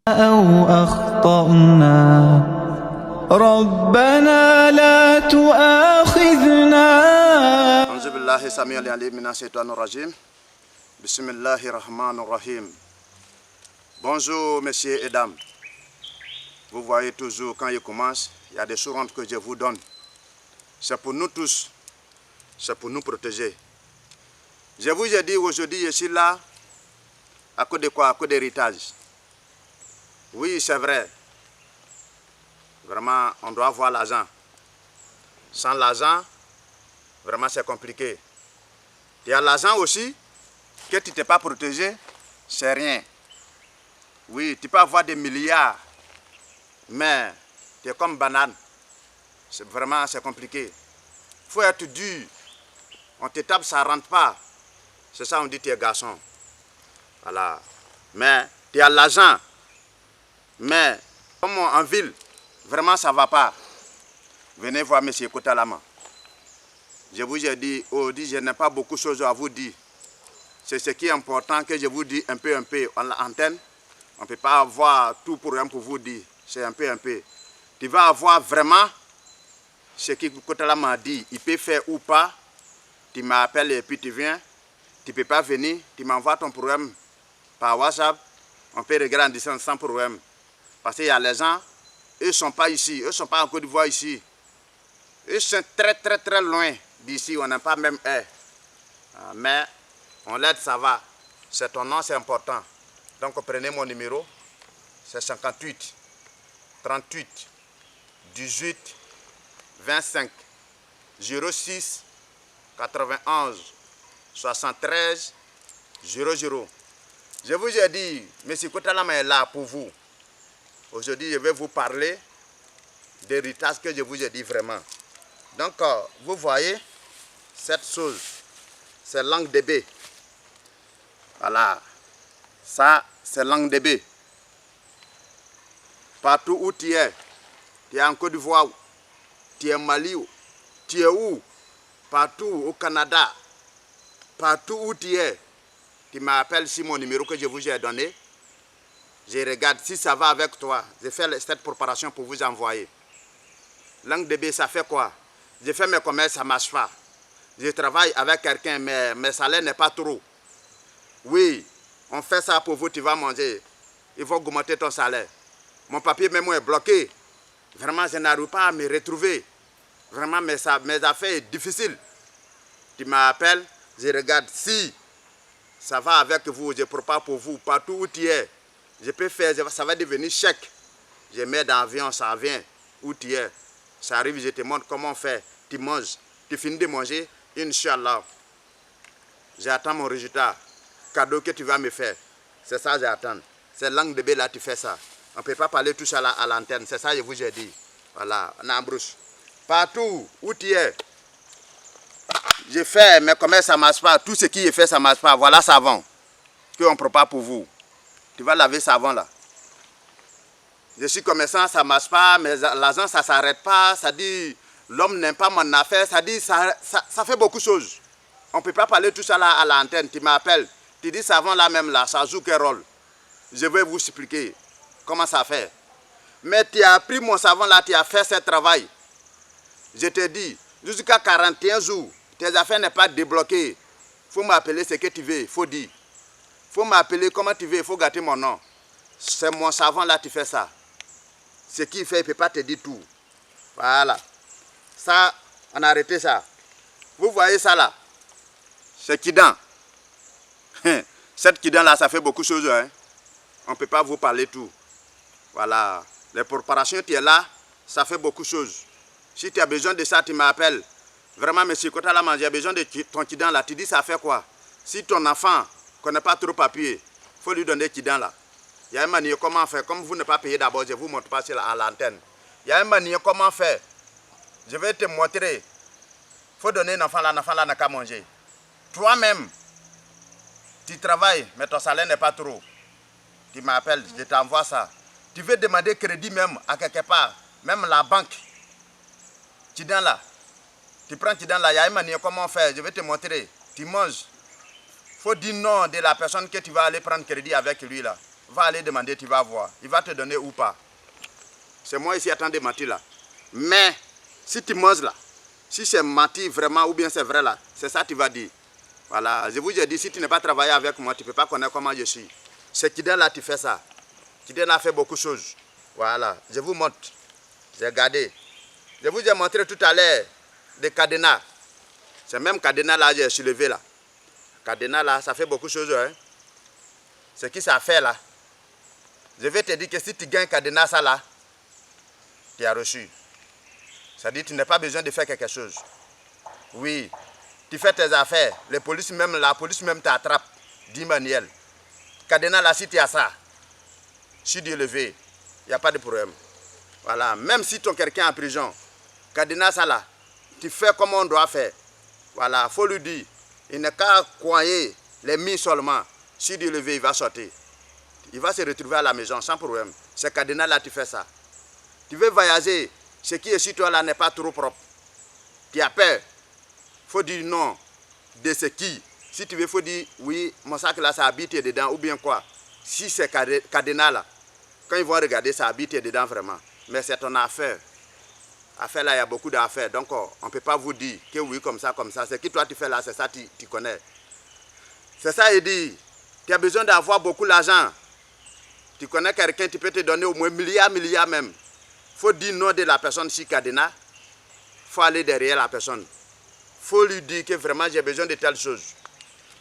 أو أخطأنا ربنا لا تؤاخذنا. أعوذ بالله السميع العليم من الشيطان الرجيم. بسم الله الرحمن الرحيم. Bonjour messieurs et dames. Vous voyez toujours quand il commence, il y a des sourates que je vous donne. C'est pour nous tous, c'est pour nous protéger. Je vous ai dit aujourd'hui, je suis là à cause de quoi? À cause d'héritage. Oui, c'est vrai. Vraiment, on doit avoir l'argent. Sans l'argent, vraiment c'est compliqué. Il y a l'argent aussi, que tu n'es pas protégé, c'est rien. Oui, tu peux avoir des milliards, mais tu es comme banane. Vraiment, c'est compliqué. Il faut être dur. On te tape, ça ne rentre pas. C'est ça, on dit tu es garçon. Voilà. Mais tu as l'argent. Mais comme en ville, vraiment ça ne va pas. Venez voir M. Kotalama. Je vous ai dit, je n'ai pas beaucoup de choses à vous dire. C'est ce qui est important que je vous dis un peu en l'antenne. On ne peut pas avoir tout pour vous dire. C'est un peu. Tu vas avoir vraiment ce que Kotalama a dit. Il peut faire ou pas. Tu m'appelles et puis tu viens. Tu ne peux pas venir. Tu m'envoies ton problème par WhatsApp. On peut regarder en distance sans problème. Parce qu'il y a les gens, eux ne sont pas ici. Eux ne sont pas en Côte d'Ivoire ici. Eux sont très loin d'ici. On n'a pas même air. Mais on l'aide, ça va. C'est ton nom, c'est important. Donc prenez mon numéro. C'est 58 38 18 25 06 91 73 00. Je vous ai dit, M. Kotalama est là pour vous. Aujourd'hui, je vais vous parler d'héritage que je vous ai dit vraiment. Donc, vous voyez, cette chose, c'est langue de bébé. Voilà. Ça, c'est langue de bébé. Partout où tu es en Côte d'Ivoire, tu es au Mali, tu es où? Partout au Canada, partout où tu es, tu m'appelles sur mon numéro que je vous ai donné. Je regarde si ça va avec toi. Je fais cette préparation pour vous envoyer. Langue de bébé, ça fait quoi? Je fais mes commerces, ça ne marche pas. Je travaille avec quelqu'un, mais mes salaires n'est pas trop. Oui, on fait ça pour vous, tu vas manger. Il faut augmenter ton salaire. Mon papier même est bloqué. Vraiment, je n'arrive pas à me retrouver. Vraiment, mes affaires sont difficiles. Tu m'appelles, je regarde si ça va avec vous, je prépare pour vous, partout où tu es. Je peux faire, ça va devenir chèque. Je mets dans l'avion, ça vient où tu es. Ça arrive, je te montre comment on fait. Tu manges, tu finis de manger, Inch'Allah. J'attends mon résultat. Cadeau que tu vas me faire. C'est ça que j'attends. C'est langue de bébé là, tu fais ça. On ne peut pas parler tout ça à l'antenne. C'est ça que je vous ai dit. Voilà, on embrouche. Partout où tu es. Je fais, mais comment ça ne marche pas? Tout ce qui est fait, ça ne marche pas. Voilà savon qu'on prépare pour vous. Tu vas laver savon là. Je suis commerçant, ça ne marche pas, mais l'argent, ça ne s'arrête pas. Ça dit, l'homme n'aime pas mon affaire. Ça dit, ça fait beaucoup de choses. On ne peut pas parler tout ça là à l'antenne. Tu m'appelles. Tu dis savon là même là, ça joue quel rôle? Je vais vous expliquer comment ça fait. Mais tu as pris mon savon là, tu as fait ce travail. Je te dis, jusqu'à 41 jours, tes affaires n'est pas débloquées. Il faut m'appeler ce que tu veux, il faut dire. Il faut m'appeler comment tu veux, il faut gâter mon nom. C'est mon savon là, tu fais ça. Ce qu'il fait, il ne peut pas te dire tout. Voilà. Ça, on a arrêté ça. Vous voyez ça là? C'est Kidan. Cette Kidan là, ça fait beaucoup de choses. Hein? On ne peut pas vous parler tout. Voilà. Les préparations, tu es là, ça fait beaucoup de choses. Si tu as besoin de ça, tu m'appelles. Vraiment, M. Kotalama, j'ai besoin de ton Kidan là. Tu dis ça fait quoi? Si ton enfant ne connaît pas trop papier, il faut lui donner Kidan là. Il y a une manière comment faire. Comme vous ne pas payé d'abord, je ne vous montre pas à l'antenne. Il y a une manière comment faire. Je vais te montrer. Il faut donner un enfant là n'a qu'à manger. Toi-même, tu travailles, mais ton salaire n'est pas trop. Tu m'appelles, je t'envoie ça. Tu veux demander crédit même à quelque part, même la banque. Kidan là. Tu prends Kidan là, il y a une manière comment faire. Je vais te montrer. Tu manges. Il faut dire non de la personne que tu vas aller prendre crédit avec lui là. Va aller demander, tu vas voir. Il va te donner ou pas. C'est moi ici, attendez, menti là. Mais, si tu manges là, si c'est menti vraiment ou bien c'est vrai là, c'est ça que tu vas dire. Voilà, je vous ai dit, si tu n'es pas travaillé avec moi, tu ne peux pas connaître comment je suis. C'est Kiden là, tu fais ça. Kiden a fait beaucoup de choses. Voilà, je vous montre. J'ai regardé. Je vous ai montré tout à l'heure des cadenas. C'est même cadenas là, j'ai soulevé là. Cadenas là, ça fait beaucoup de choses. Hein? Ce qui ça fait là. Je vais te dire que si tu gagnes cadenas ça là, tu as reçu. Ça dit que tu n'as pas besoin de faire quelque chose. Oui, tu fais tes affaires. La police même t'attrape. Dit Manuel. Cadenas là, si tu as ça, si tu es levé, il n'y a pas de problème. Voilà, même si ton quelqu'un est en prison, cadenas ça là, tu fais comme on doit faire. Voilà, il faut lui dire, il n'est qu'à croyer les mains seulement. Si tu es levé, il va sortir. Il va se retrouver à la maison sans problème. Ce cadenas là, tu fais ça. Tu veux voyager, ce qui est sur toi là n'est pas trop propre. Tu as peur. Il faut dire non de ce qui. Si tu veux, il faut dire oui, mon sac là, ça habite dedans ou bien quoi. Si c'est cadenas là, quand ils vont regarder, ça habite dedans vraiment. Mais c'est ton affaire. Affaire là, il y a beaucoup d'affaires. Donc, on ne peut pas vous dire que oui, comme ça, comme ça. Ce que toi tu fais là, c'est ça, tu connais. C'est ça, il dit. Tu as besoin d'avoir beaucoup d'argent. Tu connais quelqu'un, tu peux te donner au moins milliards même. Il faut dire non de la personne si cadenas. Il faut aller derrière la personne. Il faut lui dire que vraiment j'ai besoin de telle chose.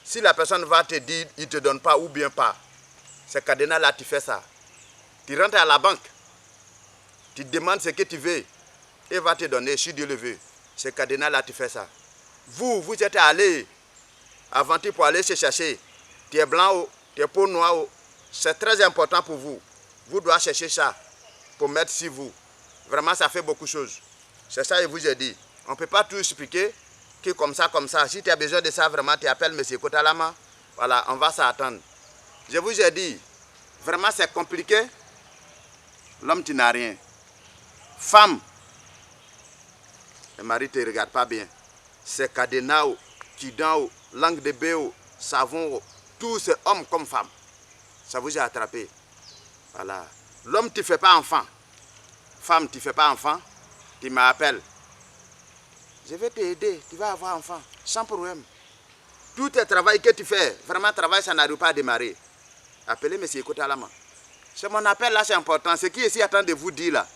Si la personne va te dire, il ne te donne pas ou bien pas. C'est cadenas là, tu fais ça. Tu rentres à la banque. Tu demandes ce que tu veux. Et va te donner, si Dieu le veut. C'est cadenas là, tu fais ça. Vous êtes allé aventure pour aller se chercher. Tu es blanc, tu es peau noire. C'est très important pour vous. Vous devez chercher ça pour mettre sur vous. Vraiment, ça fait beaucoup de choses. C'est ça que je vous ai dit. On ne peut pas tout expliquer que comme ça. Si tu as besoin de ça, vraiment, tu appelles M. Kotalama. Voilà, on va s'attendre. Je vous ai dit, vraiment, c'est compliqué. L'homme, tu n'as rien. Femme, le mari ne te regarde pas bien. C'est cadenas, kidon, langue de béo, savon, tous ces hommes comme femmes. Ça vous a attrapé. Voilà. L'homme, tu ne fais pas enfant. Femme, tu ne fais pas enfant. Tu m'appelles. Je vais t'aider. Tu vas avoir enfant. Sans problème. Tout le travail que tu fais, vraiment, travail, ça n'arrive pas à démarrer. Appelez M. Kotalama. C'est mon appel là, c'est important. Ce qui est ici attend de vous dire là.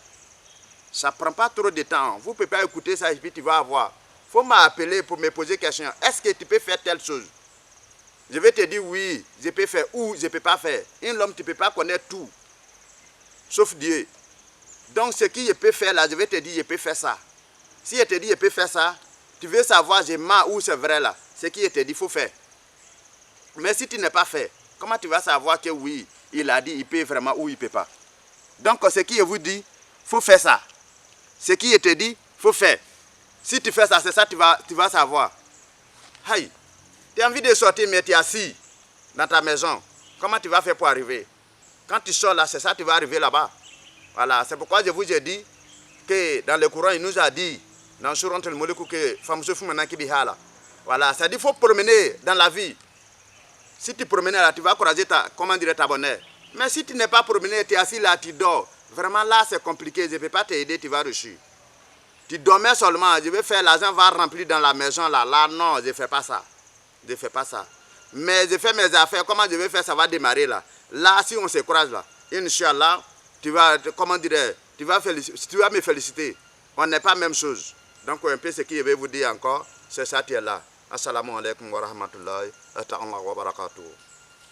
Ça ne prend pas trop de temps. Vous ne pouvez pas écouter ça et puis tu vas avoir. Il faut m'appeler pour me poser question. Est-ce que tu peux faire telle chose? Je vais te dire oui, je peux faire ou je ne peux pas faire. Un homme, tu ne peux pas connaître tout. Sauf Dieu. Donc ce que je peux faire là, je vais te dire, je peux faire ça. Si je te dis, je peux faire ça, tu veux savoir, j'ai mens ou c'est vrai là. Ce que je te dis, il faut faire. Mais si tu n'es pas fait, comment tu vas savoir que oui, il a dit, il peut vraiment ou il ne peut pas? Donc ce que je vous dis, il faut faire ça. Ce qui je te dit, il faut faire. Si tu fais ça, c'est ça, tu vas savoir. Aïe, tu as envie de sortir, mais tu es assis dans ta maison. Comment tu vas faire pour arriver? Quand tu sors là, c'est ça, tu vas arriver là-bas. Voilà, c'est pourquoi je vous ai dit que dans le Coran, il nous a dit, dans le Surat al-Mulk, que voilà, ça dit qu'il faut promener dans la vie. Si tu promènes là, tu vas croiser ta bonheur. Mais si tu n'es pas promené, tu es assis là, tu dors. Vraiment là, c'est compliqué, je ne peux pas t'aider, tu vas reçu. Tu dormais seulement, je vais faire, l'argent va remplir dans la maison là. Là, non, je ne fais pas ça. Je ne fais pas ça. Mais je fais mes affaires, comment je vais faire, ça va démarrer là. Là, si on se croise là, Inch'Allah, tu vas, tu vas me féliciter. On n'est pas la même chose. Donc, un peu ce que je vais vous dire encore, c'est ça qui est là. Assalamu alaikum wa rahmatullahi wa barakatuh.